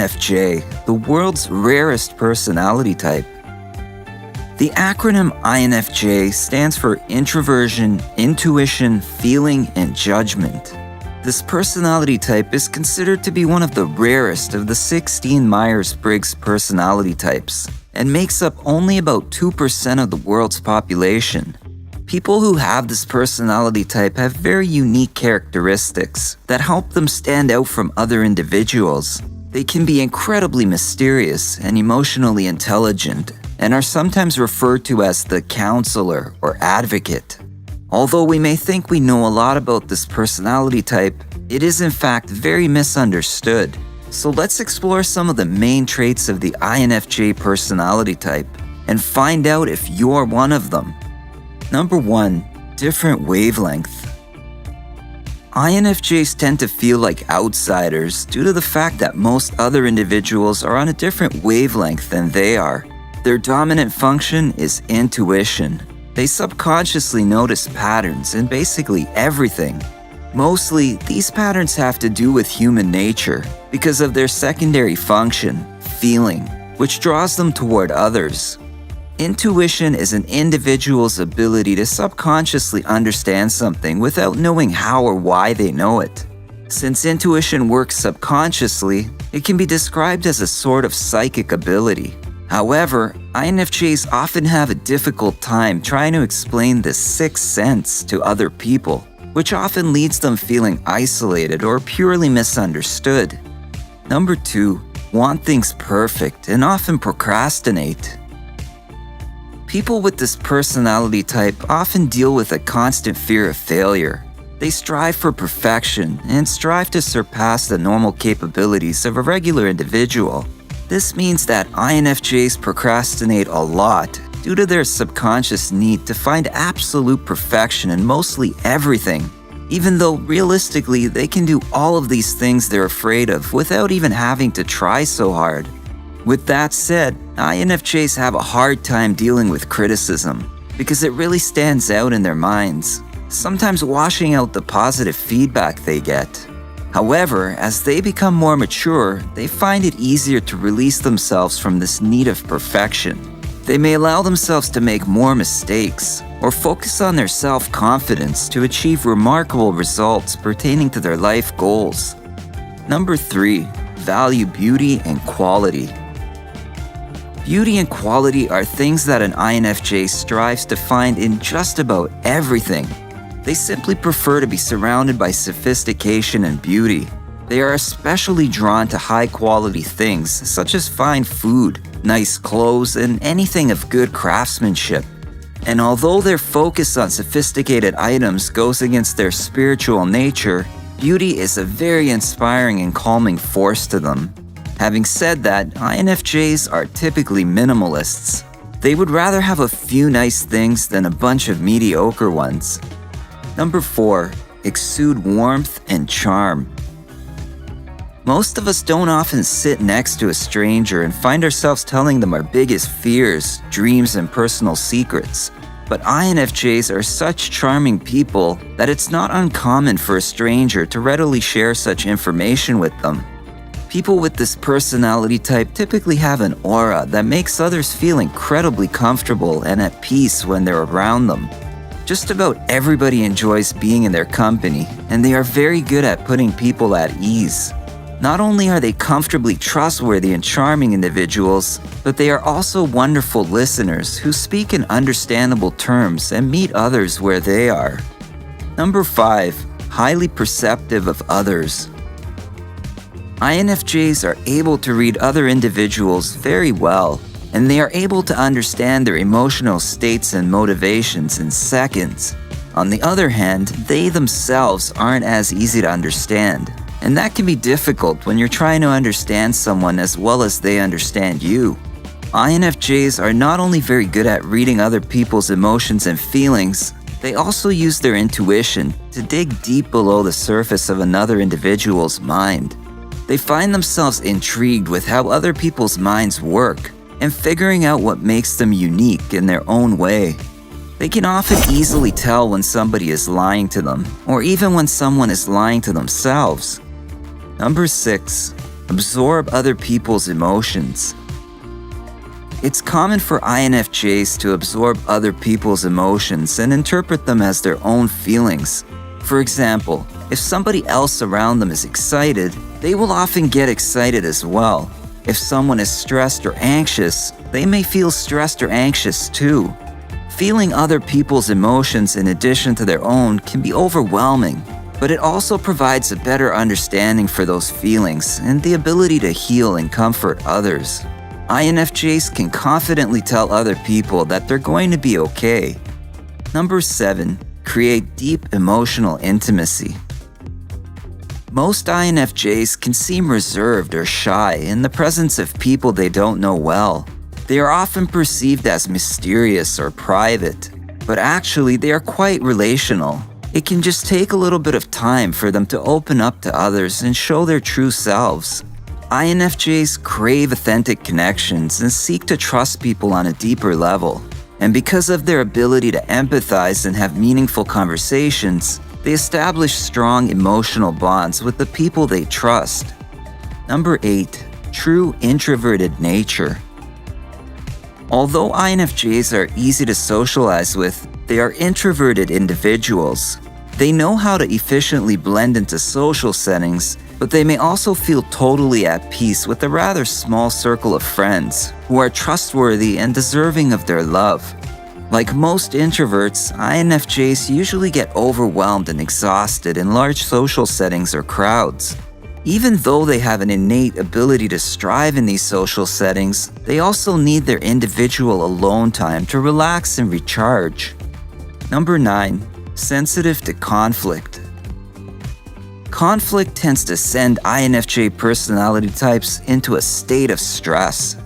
INFJ, the world's rarest personality type. The acronym INFJ stands for Introversion, Intuition, Feeling, and Judgment. This personality type is considered to be one of the rarest of the 16 Myers-Briggs personality types and makes up only about 2% of the world's population. People who have this personality type have very unique characteristics that help them stand out from other individuals. They can be incredibly mysterious and emotionally intelligent, and are sometimes referred to as the counselor or advocate. Although we may think we know a lot about this personality type, it is in fact very misunderstood. So let's explore some of the main traits of the INFJ personality type and find out if you're one of them. Number 1. Different wavelength. INFJs tend to feel like outsiders due to the fact that most other individuals are on a different wavelength than they are. Their dominant function is intuition. They subconsciously notice patterns in basically everything. Mostly, these patterns have to do with human nature because of their secondary function, feeling, which draws them toward others. Intuition is an individual's ability to subconsciously understand something without knowing how or why they know it. Since intuition works subconsciously, it can be described as a sort of psychic ability. However, INFJs often have a difficult time trying to explain this sixth sense to other people, which often leads them feeling isolated or purely misunderstood. Number 2. Want things perfect and often procrastinate. People with this personality type often deal with a constant fear of failure. They strive for perfection and strive to surpass the normal capabilities of a regular individual. This means that INFJs procrastinate a lot due to their subconscious need to find absolute perfection in mostly everything, even though realistically they can do all of these things they're afraid of without even having to try so hard. With that said, INFJs have a hard time dealing with criticism because it really stands out in their minds, sometimes washing out the positive feedback they get. However, as they become more mature, they find it easier to release themselves from this need of perfection. They may allow themselves to make more mistakes or focus on their self-confidence to achieve remarkable results pertaining to their life goals. Number 3. Value beauty and quality. Beauty and quality are things that an INFJ strives to find in just about everything. They simply prefer to be surrounded by sophistication and beauty. They are especially drawn to high-quality things such as fine food, nice clothes, and anything of good craftsmanship. And although their focus on sophisticated items goes against their spiritual nature, beauty is a very inspiring and calming force to them. Having said that, INFJs are typically minimalists. They would rather have a few nice things than a bunch of mediocre ones. Number 4. Exude warmth and charm. Most of us don't often sit next to a stranger and find ourselves telling them our biggest fears, dreams, and personal secrets. But INFJs are such charming people that it's not uncommon for a stranger to readily share such information with them. People with this personality type typically have an aura that makes others feel incredibly comfortable and at peace when they're around them. Just about everybody enjoys being in their company, and they are very good at putting people at ease. Not only are they comfortably trustworthy and charming individuals, but they are also wonderful listeners who speak in understandable terms and meet others where they are. Number 5. Highly perceptive of others. INFJs are able to read other individuals very well, and they are able to understand their emotional states and motivations in seconds. On the other hand, they themselves aren't as easy to understand, and that can be difficult when you're trying to understand someone as well as they understand you. INFJs are not only very good at reading other people's emotions and feelings, they also use their intuition to dig deep below the surface of another individual's mind. They find themselves intrigued with how other people's minds work and figuring out what makes them unique in their own way. They can often easily tell when somebody is lying to them, or even when someone is lying to themselves. Number 6. Absorb other people's emotions. It's common for INFJs to absorb other people's emotions and interpret them as their own feelings. For example, if somebody else around them is excited, they will often get excited as well. If someone is stressed or anxious, they may feel stressed or anxious too. Feeling other people's emotions in addition to their own can be overwhelming, but it also provides a better understanding for those feelings and the ability to heal and comfort others. INFJs can confidently tell other people that they're going to be okay. Number 7. Create deep emotional intimacy. Most INFJs can seem reserved or shy in the presence of people they don't know well. They are often perceived as mysterious or private, but actually they are quite relational. It can just take a little bit of time for them to open up to others and show their true selves. INFJs crave authentic connections and seek to trust people on a deeper level. And because of their ability to empathize and have meaningful conversations, they establish strong emotional bonds with the people they trust. Number 8. True introverted nature. Although INFJs are easy to socialize with, they are introverted individuals. They know how to efficiently blend into social settings, but they may also feel totally at peace with a rather small circle of friends who are trustworthy and deserving of their love. Like most introverts, INFJs usually get overwhelmed and exhausted in large social settings or crowds. Even though they have an innate ability to strive in these social settings, they also need their individual alone time to relax and recharge. Number 9. Sensitive to conflict. Conflict tends to send INFJ personality types into a state of stress.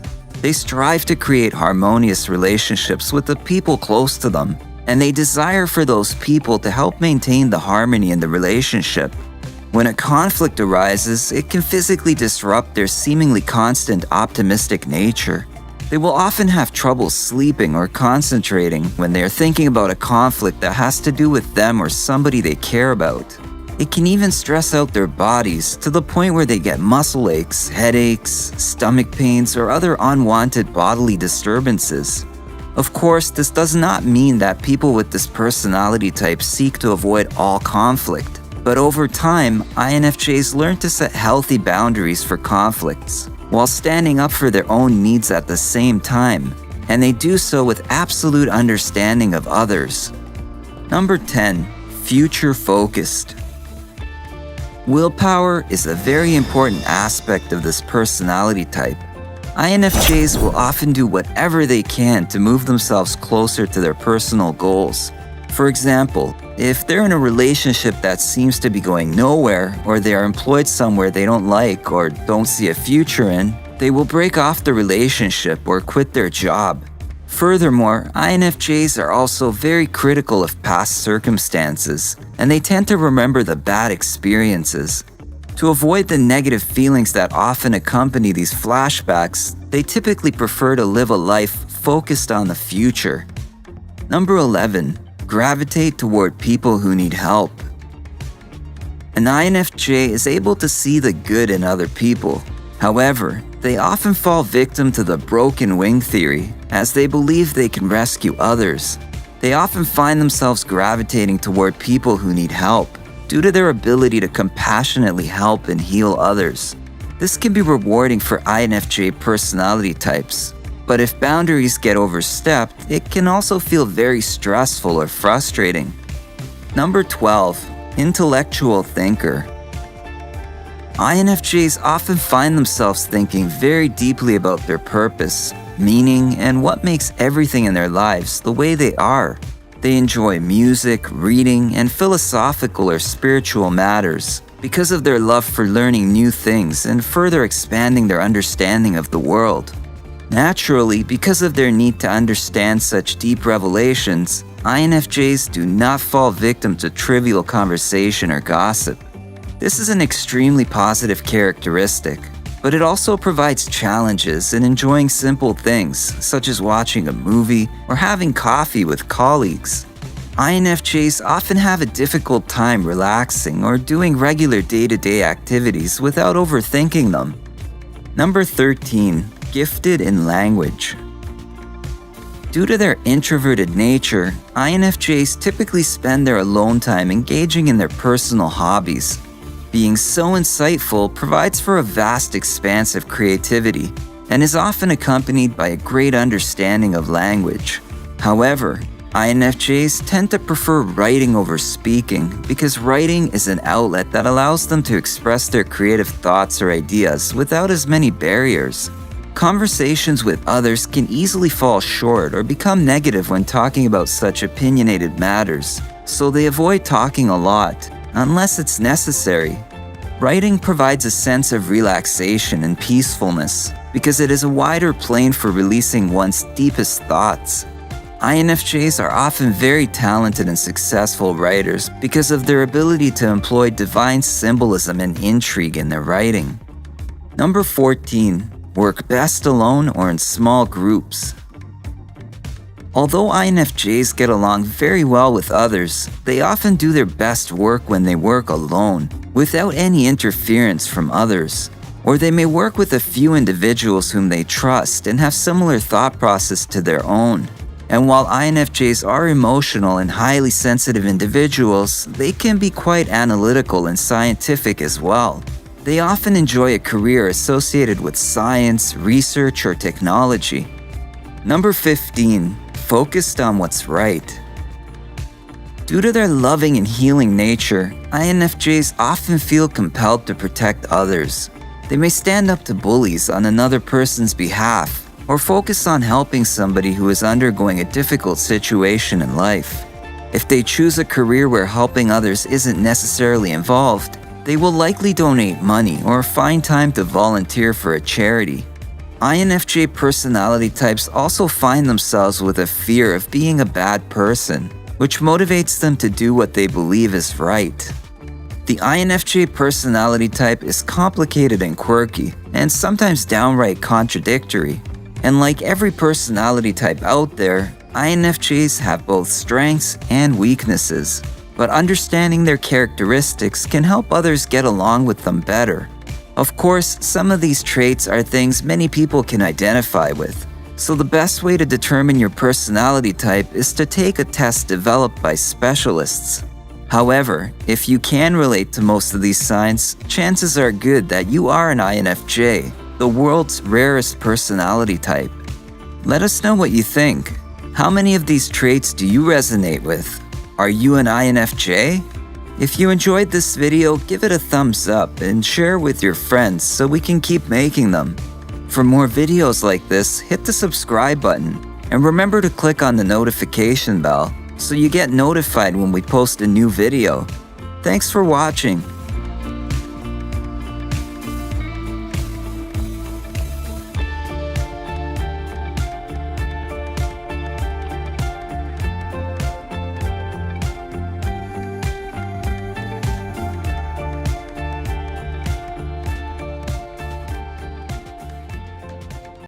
They strive to create harmonious relationships with the people close to them, and they desire for those people to help maintain the harmony in the relationship. When a conflict arises, it can physically disrupt their seemingly constant optimistic nature. They will often have trouble sleeping or concentrating when they are thinking about a conflict that has to do with them or somebody they care about. It can even stress out their bodies to the point where they get muscle aches, headaches, stomach pains, or other unwanted bodily disturbances. Of course, this does not mean that people with this personality type seek to avoid all conflict. But over time, INFJs learn to set healthy boundaries for conflicts, while standing up for their own needs at the same time, and they do so with absolute understanding of others. Number 10. Future-focused. Willpower is a very important aspect of this personality type. INFJs will often do whatever they can to move themselves closer to their personal goals. For example, if they're in a relationship that seems to be going nowhere, or they are employed somewhere they don't like or don't see a future in, they will break off the relationship or quit their job. Furthermore, INFJs are also very critical of past circumstances, and they tend to remember the bad experiences. To avoid the negative feelings that often accompany these flashbacks, they typically prefer to live a life focused on the future. Number 11. Gravitate toward people who need help. An INFJ is able to see the good in other people. However, they often fall victim to the broken wing theory, as they believe they can rescue others. They often find themselves gravitating toward people who need help, due to their ability to compassionately help and heal others. This can be rewarding for INFJ personality types, but if boundaries get overstepped, it can also feel very stressful or frustrating. Number 12. Intellectual thinker. INFJs often find themselves thinking very deeply about their purpose, meaning, and what makes everything in their lives the way they are. They enjoy music, reading, and philosophical or spiritual matters because of their love for learning new things and further expanding their understanding of the world. Naturally, because of their need to understand such deep revelations, INFJs do not fall victim to trivial conversation or gossip. This is an extremely positive characteristic, but it also provides challenges in enjoying simple things, such as watching a movie or having coffee with colleagues. INFJs often have a difficult time relaxing or doing regular day-to-day activities without overthinking them. Number 13. Gifted in language. Due to their introverted nature, INFJs typically spend their alone time engaging in their personal hobbies. Being so insightful provides for a vast expanse of creativity and is often accompanied by a great understanding of language. However, INFJs tend to prefer writing over speaking because writing is an outlet that allows them to express their creative thoughts or ideas without as many barriers. Conversations with others can easily fall short or become negative when talking about such opinionated matters, so they avoid talking a lot, unless it's necessary. Writing provides a sense of relaxation and peacefulness because it is a wider plane for releasing one's deepest thoughts. INFJs are often very talented and successful writers because of their ability to employ divine symbolism and intrigue in their writing. Number 14. Work best alone or in small groups. Although INFJs get along very well with others, they often do their best work when they work alone, without any interference from others. Or they may work with a few individuals whom they trust and have similar thought process to their own. And while INFJs are emotional and highly sensitive individuals, they can be quite analytical and scientific as well. They often enjoy a career associated with science, research, or technology. Number 15. Focused on what's right. Due to their loving and healing nature, INFJs often feel compelled to protect others. They may stand up to bullies on another person's behalf, or focus on helping somebody who is undergoing a difficult situation in life. If they choose a career where helping others isn't necessarily involved, they will likely donate money or find time to volunteer for a charity. INFJ personality types also find themselves with a fear of being a bad person, which motivates them to do what they believe is right. The INFJ personality type is complicated and quirky, and sometimes downright contradictory. And like every personality type out there, INFJs have both strengths and weaknesses. But understanding their characteristics can help others get along with them better. Of course, some of these traits are things many people can identify with, so the best way to determine your personality type is to take a test developed by specialists. However, if you can relate to most of these signs, chances are good that you are an INFJ, the world's rarest personality type. Let us know what you think. How many of these traits do you resonate with? Are you an INFJ? If you enjoyed this video, give it a thumbs up and share with your friends so we can keep making them. For more videos like this, hit the subscribe button and remember to click on the notification bell so you get notified when we post a new video. Thanks for watching.